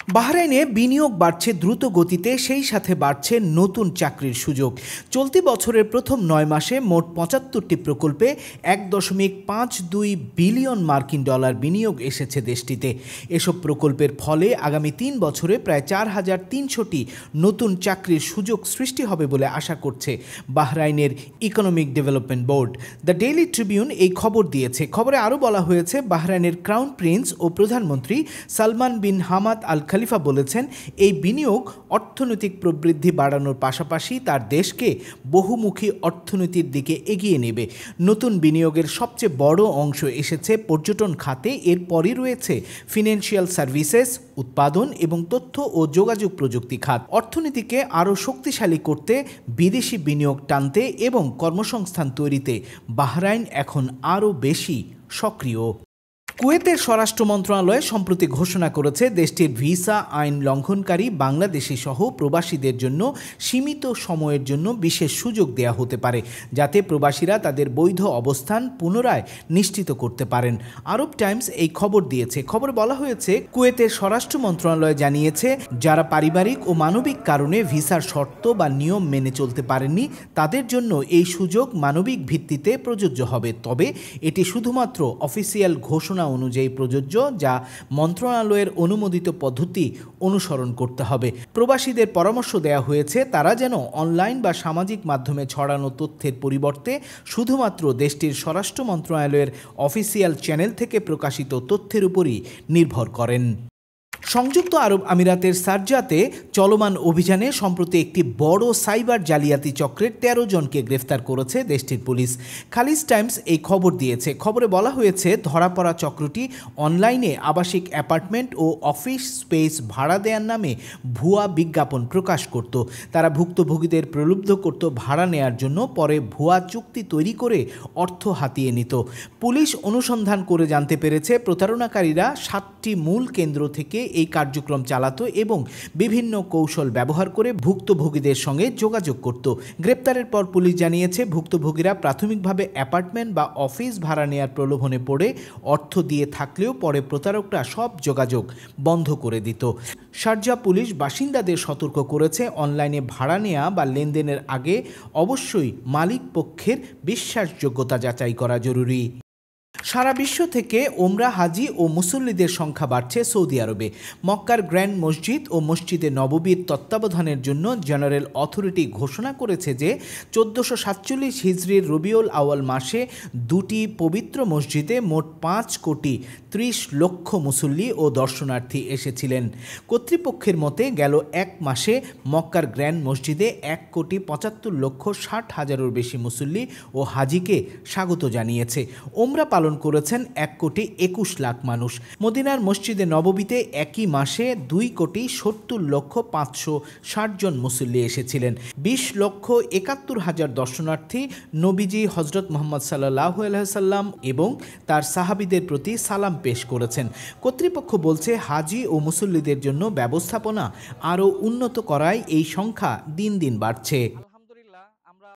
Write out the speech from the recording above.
বাহরাইনে বিনিয়োগ বাড়ছে দ্রুত গতিতে, সেই সাথে বাড়ছে নতুন চাকরির সুযোগ। চলতি বছরের প্রথম ৯ মাসে মোট ৭৫টি প্রকল্পে ১.৫২ বিলিয়ন মার্কিন ডলার বিনিয়োগ এসেছে দেশটিতে। এসব প্রকল্পের ফলে আগামী ৩ বছরে প্রায় ৪,৩০০টি নতুন চাকরির সুযোগ সৃষ্টি হবে বলে আশা করছে বাহরাইনের economic development board. The Daily Tribune এই খবর দিয়েছে। খবরে আরও বলা হয়েছে, বাহরাইনের ক্রাউন প্রিন্স ও প্রধানমন্ত্রী সালমান বিন হামাদ আল খলিফা বলেছেন, এই বিনিয়োগ অর্থনৈতিক প্রবৃদ্ধি বাড়ানোর পাশাপাশি তার দেশকে বহুমুখী অর্থনীতির দিকে এগিয়ে নেবে। নতুন বিনিয়োগের সবচেয়ে বড় অংশ এসেছে পর্যটন খাতে, এরপরই রয়েছে ফিনান্সিয়াল সার্ভিসেস, উৎপাদন এবং তথ্য ও যোগাযোগ প্রযুক্তি খাত। অর্থনীতিকে আরও শক্তিশালী করতে, বিদেশি বিনিয়োগ টানতে এবং কর্মসংস্থান তৈরিতে বাহরাইন এখন আরও বেশি সক্রিয়। কুয়েতের স্বরাষ্ট্র মন্ত্রণালয় সম্প্রতি ঘোষণা করেছে, দেশটির ভিসা আইন লঙ্ঘনকারী বাংলাদেশি সহ প্রবাসীদের জন্য সীমিত সময়ের জন্য বিশেষ সুযোগ দেয়া হতে পারে, যাতে প্রবাসীরা তাদের বৈধ অবস্থান পুনরায় নিশ্চিত করতে পারেন। আরব টাইমস এই খবর দিয়েছে। খবরে বলা হয়েছে, কুয়েতের স্বরাষ্ট্র মন্ত্রণালয় জানিয়েছে, যারা পারিবারিক ও মানবিক কারণে ভিসার শর্ত বা নিয়ম মেনে চলতে পারেননি, তাদের জন্য এই সুযোগ মানবিক ভিত্তিতে প্রযোজ্য হবে। তবে এটি শুধুমাত্র অফিসিয়াল ঘোষণা অনুযায়ী প্রযোজ্য, যা মন্ত্রণালয়ের অনুমোদিত পদ্ধতি অনুসরণ করতে হবে। প্রবাসীদের পরামর্শ দেওয়া হয়েছে, তারা যেন অনলাইন বা সামাজিক মাধ্যমে ছড়ানো তথ্যের পরিবর্তে শুধুমাত্র দেশটির স্বরাষ্ট্র মন্ত্রণালয়ের অফিসিয়াল চ্যানেল থেকে প্রকাশিত তথ্যের উপরই নির্ভর করেন। সংযুক্ত আরব আমিরাতের শারজাতে চলমান অভিযানে সম্প্রতি একটি বড় সাইবার জালিয়াতি চক্রের ১৩ জনকে গ্রেফতার করেছে দেশটির পুলিশ। খালিজ টাইমস এই খবর দিয়েছে। খবরে বলা হয়েছে, ধরা পড়া চক্রটি অনলাইনে আবাসিক অ্যাপার্টমেন্ট ও অফিস স্পেস ভাড়া দেওয়ার নামে ভুয়া বিজ্ঞাপন প্রকাশ করত। তারা ভুক্তভোগীদের প্রলুব্ধ করত ভাড়া নেয়ার জন্য, পরে ভুয়া চুক্তি তৈরি করে অর্থ হাতিয়ে নিত। পুলিশ অনুসন্ধান করে জানতে পেরেছে, প্রতারণাকারীরা ৭টি মূল কেন্দ্র থেকে এই কার্যক্রম চালাতো এবং বিভিন্ন কৌশল ব্যবহার করে ভুক্তভোগীদের সঙ্গে যোগাযোগ করত। গ্রেপ্তারের পর পুলিশ জানিয়েছে, ভুক্তভোগীরা প্রাথমিকভাবে অ্যাপার্টমেন্ট বা অফিস ভাড়া নেয়ার প্রলোভনে পড়ে অর্থ দিয়ে থাকলেও পরে প্রতারকরা সব যোগাযোগ বন্ধ করে দিত। শারজা পুলিশ বাসিন্দাদের সতর্ক করেছে, অনলাইনে ভাড়া নেয়া বা লেনদেনের আগে অবশ্যই মালিক পক্ষের বিশ্বাসযোগ্যতা যাচাই করা জরুরি। সারা বিশ্ব থেকে ওমরা হাজি ও মুসল্লিদের সংখ্যা বাড়ছে সৌদি আরবে। মক্কার গ্র্যান্ড মসজিদ ও মসজিদে নববীর তত্ত্বাবধানের জন্য জেনারেল অথরিটি ঘোষণা করেছে যে ১৪৪৭ হিজরির রবিউল আউয়াল মাসে দুটি পবিত্র মসজিদে মোট ৫,৩০,০০,০০০ মুসল্লি ও দর্শনার্থী এসেছিলেন। কর্তৃপক্ষের মতে গেল এক মাসে মক্কার গ্র্যান্ড মসজিদে ১,৭৫,৬০,০০০ বেশি মুসল্লি ও হাজিকে স্বাগত জানিয়েছে। ওমরা পালন করেছেন ১,২১,০০,০০০ মানুষ। মদিনার মসজিদে নববীতে একই মাসে ২,৭৫,৫৬০ জন মুসল্লি এসেছিলেন। ২০,৭১,০০০ দর্শনার্থী নবীজি হজরত মুহাম্মদ সাল্লাল্লাহু আলাইহি সাল্লাম এবং তার সাহাবীদের প্রতি সালাম পেশ করেছেন। কর্তৃপক্ষ বলছে, হাজি ও মুসল্লিদের জন্য ব্যবস্থাপনা আরও উন্নত করায় এই সংখ্যা দিন দিন বাড়ছে।